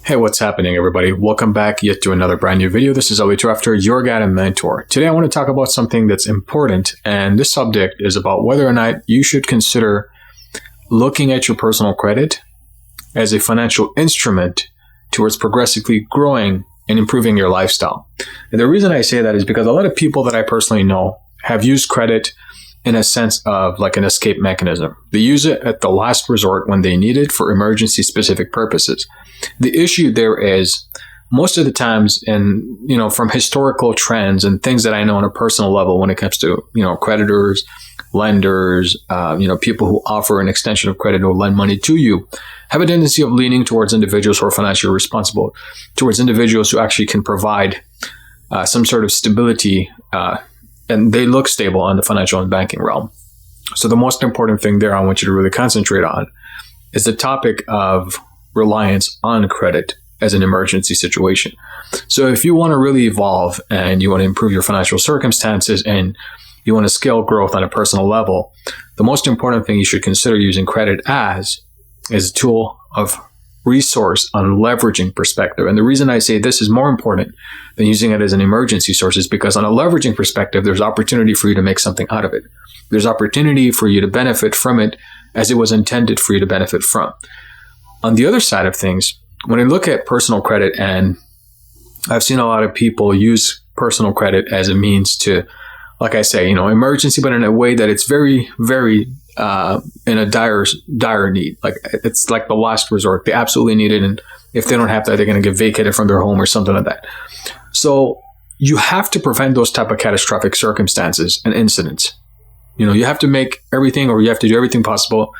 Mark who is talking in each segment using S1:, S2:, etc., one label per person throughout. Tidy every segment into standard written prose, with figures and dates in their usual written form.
S1: Hey, what's happening, everybody? Welcome back yet to another brand new video. This is Ali After, your guide and mentor. Today, I want to talk about something that's important, and this subject is about whether or not you should consider looking at your personal credit as a financial instrument towards progressively growing and improving your lifestyle. And the reason I say that is because a lot of people that I personally know have used credit in a sense of like an escape mechanism. They use it at the last resort when they need it for emergency specific purposes. The issue there is most of the times, and from historical trends and things that I know on a personal level when it comes to creditors, lenders, people who offer an extension of credit or lend money to you, have a tendency of leaning towards individuals who are financially responsible, towards individuals who actually can provide some sort of stability, and they look stable on the financial and banking realm. So the most important thing there I want you to really concentrate on is the topic of reliance on credit as an emergency situation. So if you want to really evolve and you want to improve your financial circumstances and you want to scale growth on a personal level, the most important thing you should consider using credit as is a tool of resource on leveraging perspective. And the reason I say this is more important than using it as an emergency source is because on a leveraging perspective, there's opportunity for you to make something out of it. There's opportunity for you to benefit from it as it was intended for you to benefit from. On the other side of things, when I look at personal credit, and I've seen a lot of people use personal credit as a means to, like I say, emergency, but in a way that it's very, very in a dire need. Like it's like the last resort. They absolutely need it. And if they don't have that, they're going to get vacated from their home or something like that. So you have to prevent those type of catastrophic circumstances and incidents. You have to make everything, or you have to do everything possible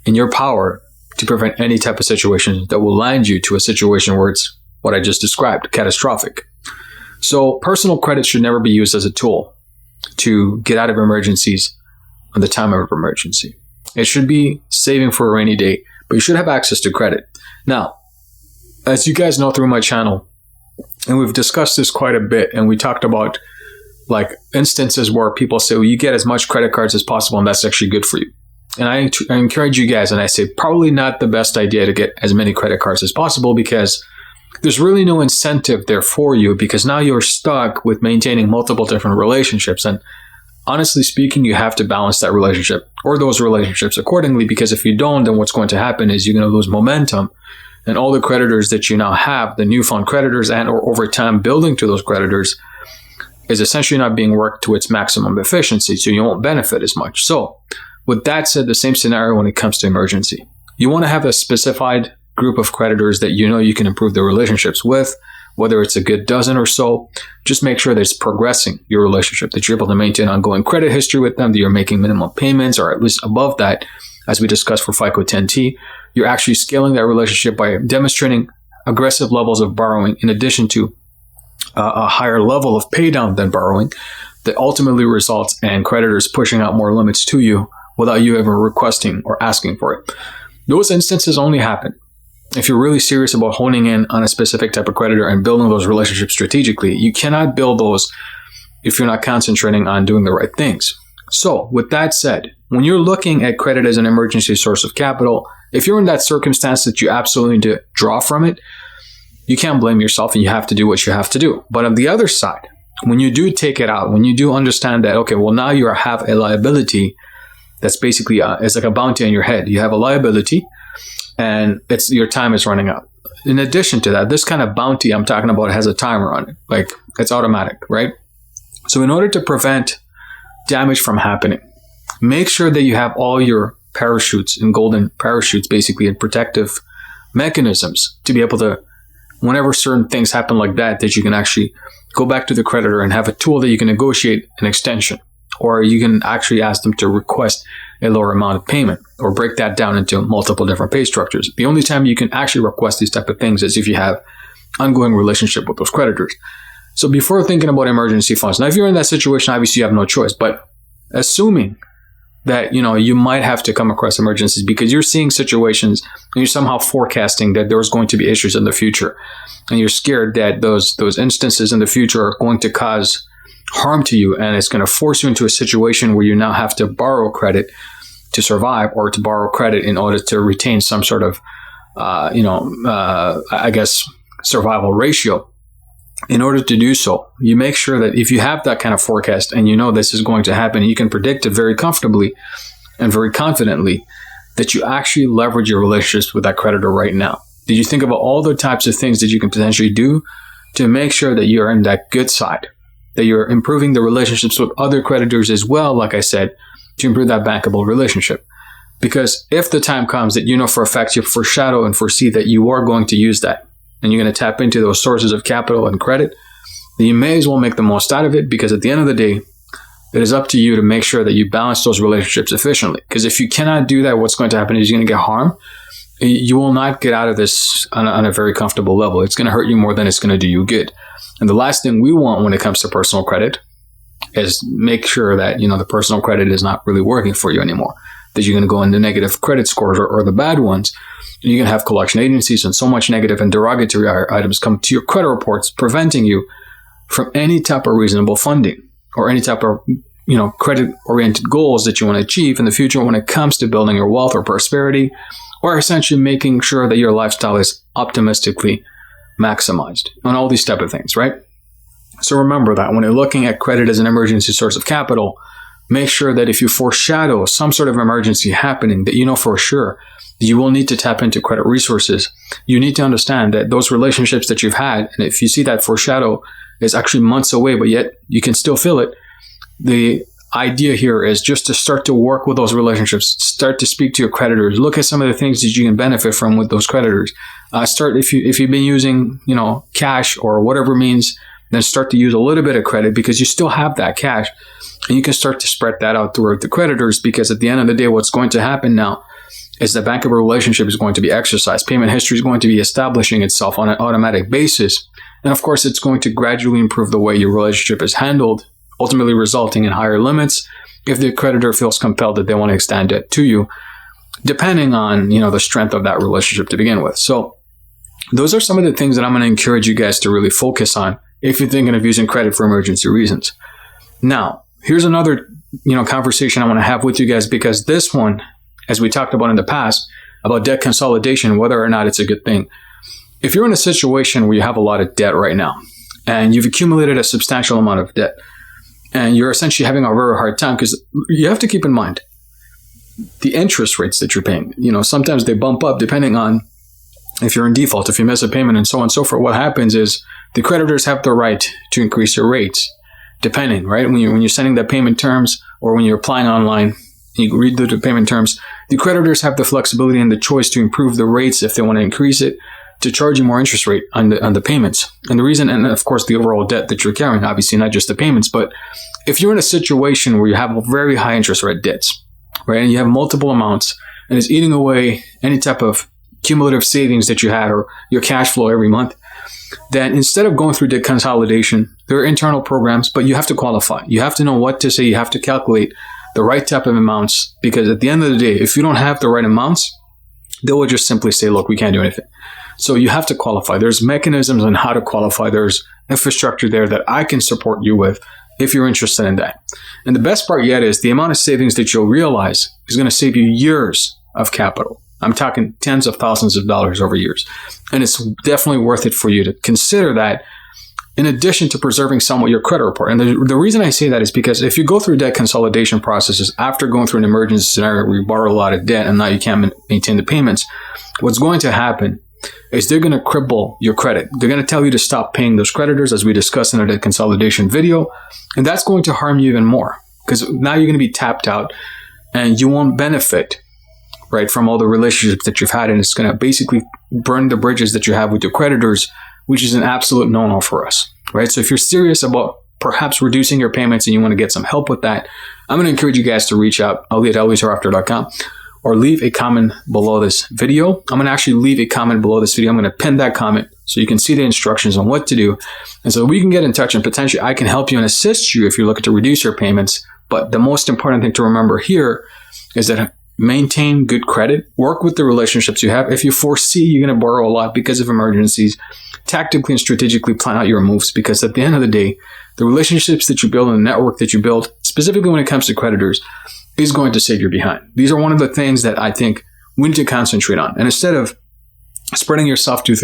S1: in your power to prevent any type of situation that will land you to a situation where it's what I just described, catastrophic. So personal credit should never be used as a tool to get out of emergencies on the time of emergency. It should be saving for a rainy day, but you should have access to credit. Now, as you guys know through my channel, and we've discussed this quite a bit, and we talked about like instances where people say, well, you get as much credit cards as possible, and that's actually good for you. And I encourage you guys, and I say probably not the best idea to get as many credit cards as possible because there's really no incentive there for you, because now you're stuck with maintaining multiple different relationships. And honestly speaking, you have to balance that relationship or those relationships accordingly, because if you don't, then what's going to happen is you're going to lose momentum, and all the creditors that you now have, the newfound creditors and or over time building to those creditors, is essentially not being worked to its maximum efficiency, so you won't benefit as much. So with that said, the same scenario when it comes to emergency. You want to have a specified group of creditors that you can improve the relationships with, whether it's a good dozen or so. Just make sure that it's progressing your relationship, that you're able to maintain ongoing credit history with them, that you're making minimum payments or at least above that, as we discussed for FICO 10T. You're actually scaling that relationship by demonstrating aggressive levels of borrowing in addition to a higher level of pay down than borrowing that ultimately results in creditors pushing out more limits to you without you ever requesting or asking for it. Those instances only happen if you're really serious about honing in on a specific type of creditor and building those relationships strategically. You cannot build those if you're not concentrating on doing the right things. So with that said, when you're looking at credit as an emergency source of capital, if you're in that circumstance that you absolutely need to draw from it, you can't blame yourself and you have to do what you have to do. But on the other side, when you do take it out, when you do understand that, okay, well, now you have a liability that's basically it's like a bounty on your head. You have a liability and your time is running out. In addition to that, this kind of bounty I'm talking about has a timer on it. Like it's automatic, right? So in order to prevent damage from happening, make sure that you have all your parachutes and golden parachutes basically and protective mechanisms to be able to, whenever certain things happen like that you can actually go back to the creditor and have a tool that you can negotiate an extension, or you can actually ask them to request a lower amount of payment or break that down into multiple different pay structures. The only time you can actually request these type of things is if you have ongoing relationship with those creditors. So before thinking about emergency funds, now if you're in that situation, obviously you have no choice, but assuming that, you might have to come across emergencies because you're seeing situations and you're somehow forecasting that there's going to be issues in the future. And you're scared that those instances in the future are going to cause harm to you, and it's going to force you into a situation where you now have to borrow credit to survive or to borrow credit in order to retain some sort of I guess, survival ratio. In order to do so, you make sure that if you have that kind of forecast and you know this is going to happen, you can predict it very comfortably and very confidently, that you actually leverage your relationships with that creditor right now. Did you think about all the types of things that you can potentially do to make sure that you're in that good side, that you're improving the relationships with other creditors as well, like I said, to improve that bankable relationship? Because if the time comes that you know for a fact, you foreshadow and foresee that you are going to use that, and you're going to tap into those sources of capital and credit, then you may as well make the most out of it, because at the end of the day, it is up to you to make sure that you balance those relationships efficiently. Because if you cannot do that, what's going to happen is you're going to get harmed. You will not get out of this on a very comfortable level. It's going to hurt you more than it's going to do you good. And the last thing we want when it comes to personal credit is make sure that, the personal credit is not really working for you anymore, that you're going to go into negative credit scores or the bad ones. And you're going to have collection agencies and so much negative and derogatory items come to your credit reports, preventing you from any type of reasonable funding or any type of, credit-oriented goals that you want to achieve in the future when it comes to building your wealth or prosperity, or essentially making sure that your lifestyle is optimistically maximized on all these type of things, right? So remember that when you're looking at credit as an emergency source of capital, make sure that if you foreshadow some sort of emergency happening that you know for sure you will need to tap into credit resources, you need to understand that those relationships that you've had, and if you see that foreshadow is actually months away, but yet you can still feel it, the idea here is just to start to work with those relationships, start to speak to your creditors, look at some of the things that you can benefit from with those creditors. Start if you've been using, cash or whatever means, then start to use a little bit of credit, because you still have that cash, and you can start to spread that out throughout the creditors, because at the end of the day, what's going to happen now is the bankable relationship is going to be exercised. Payment history is going to be establishing itself on an automatic basis. And of course, it's going to gradually improve the way your relationship is handled, ultimately resulting in higher limits if the creditor feels compelled that they want to extend it to you, depending on, the strength of that relationship to begin with. So those are some of the things that I'm going to encourage you guys to really focus on if you're thinking of using credit for emergency reasons. Now, here's another, conversation I want to have with you guys, because this one, as we talked about in the past, about debt consolidation, whether or not it's a good thing. If you're in a situation where you have a lot of debt right now, and you've accumulated a substantial amount of debt, and you're essentially having a very hard time, because you have to keep in mind the interest rates that you're paying. Sometimes they bump up depending on if you're in default, if you miss a payment, and so on and so forth. What happens is the creditors have the right to increase your rates, depending, right? When you're sending the payment terms, or when you're applying online, you read the payment terms, the creditors have the flexibility and the choice to improve the rates if they want to increase it, to charge you more interest rate on the payments. And the reason, and of course, the overall debt that you're carrying, obviously not just the payments, but if you're in a situation where you have very high interest rate debts, right, and you have multiple amounts, and it's eating away any type of cumulative savings that you had or your cash flow every month, then instead of going through debt consolidation, there are internal programs, but you have to qualify. You have to know what to say. You have to calculate the right type of amounts, because at the end of the day, if you don't have the right amounts, they will just simply say, look, we can't do anything. So you have to qualify. There's mechanisms on how to qualify. There's infrastructure there that I can support you with if you're interested in that. And the best part yet is the amount of savings that you'll realize is going to save you years of capital. I'm talking tens of thousands of dollars over years. And it's definitely worth it for you to consider that, in addition to preserving somewhat your credit report. And the reason I say that is because if you go through debt consolidation processes after going through an emergency scenario where you borrow a lot of debt and now you can't maintain the payments, what's going to happen is they're going to cripple your credit. They're going to tell you to stop paying those creditors, as we discussed in our debt consolidation video. And that's going to harm you even more, because now you're going to be tapped out and you won't benefit, right, from all the relationships that you've had. And it's going to basically burn the bridges that you have with your creditors, which is an absolute no-no for us, right? So if you're serious about perhaps reducing your payments and you want to get some help with that, I'm going to encourage you guys to reach out, ali@alwayshereafter.com, or leave a comment below this video. I'm going to actually leave a comment below this video. I'm going to pin that comment so you can see the instructions on what to do. And so we can get in touch, and potentially I can help you and assist you if you're looking to reduce your payments. But the most important thing to remember here is that maintain good credit, work with the relationships you have. If you foresee you're going to borrow a lot because of emergencies, tactically and strategically plan out your moves, because at the end of the day, the relationships that you build and the network that you build, specifically when it comes to creditors, is going to save you behind. These are one of the things that I think we need to concentrate on. And instead of spreading yourself to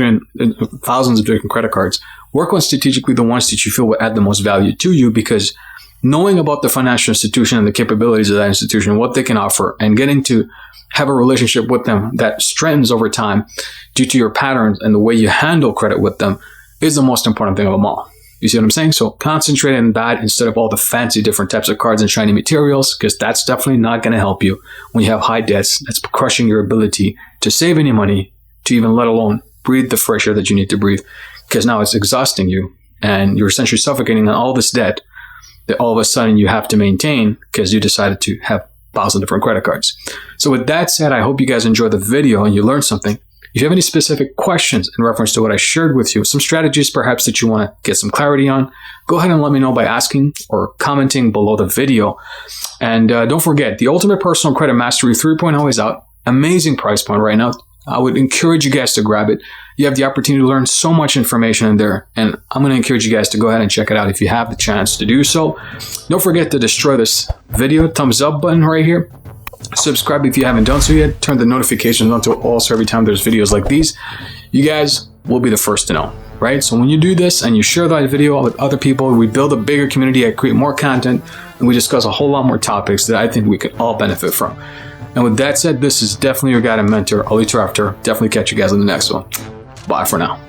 S1: thousands of different credit cards. Work on strategically the ones that you feel will add the most value to you, because knowing about the financial institution and the capabilities of that institution, what they can offer, and getting to have a relationship with them that strengthens over time due to your patterns and the way you handle credit with them is the most important thing of them all. You see what I'm saying? So concentrate on that instead of all the fancy different types of cards and shiny materials, because that's definitely not going to help you when you have high debts. That's crushing your ability to save any money, to even let alone breathe the fresh air that you need to breathe, because now it's exhausting you and you're essentially suffocating on all this debt that all of a sudden you have to maintain because you decided to have 1,000 different credit cards. So with that said, I hope you guys enjoyed the video and you learned something. If you have any specific questions in reference to what I shared with you, some strategies perhaps that you want to get some clarity on, go ahead and let me know by asking or commenting below the video. And don't forget, the Ultimate Personal Credit Mastery 3.0 is out. Amazing price point right now. I would encourage you guys to grab it. You have the opportunity to learn so much information in there, and I'm going to encourage you guys to go ahead and check it out if you have the chance to do so. Don't forget to destroy this video, thumbs up button right here. Subscribe if you haven't done so yet. Turn the notifications on to all, so every time there's videos like these, you guys will be the first to know, right? So when you do this and you share that video with other people, we build a bigger community, I create more content, and we discuss a whole lot more topics that I think we could all benefit from. And with that said, this is definitely your guide and mentor, Ali Trafter. Definitely catch you guys in the next one. Bye for now.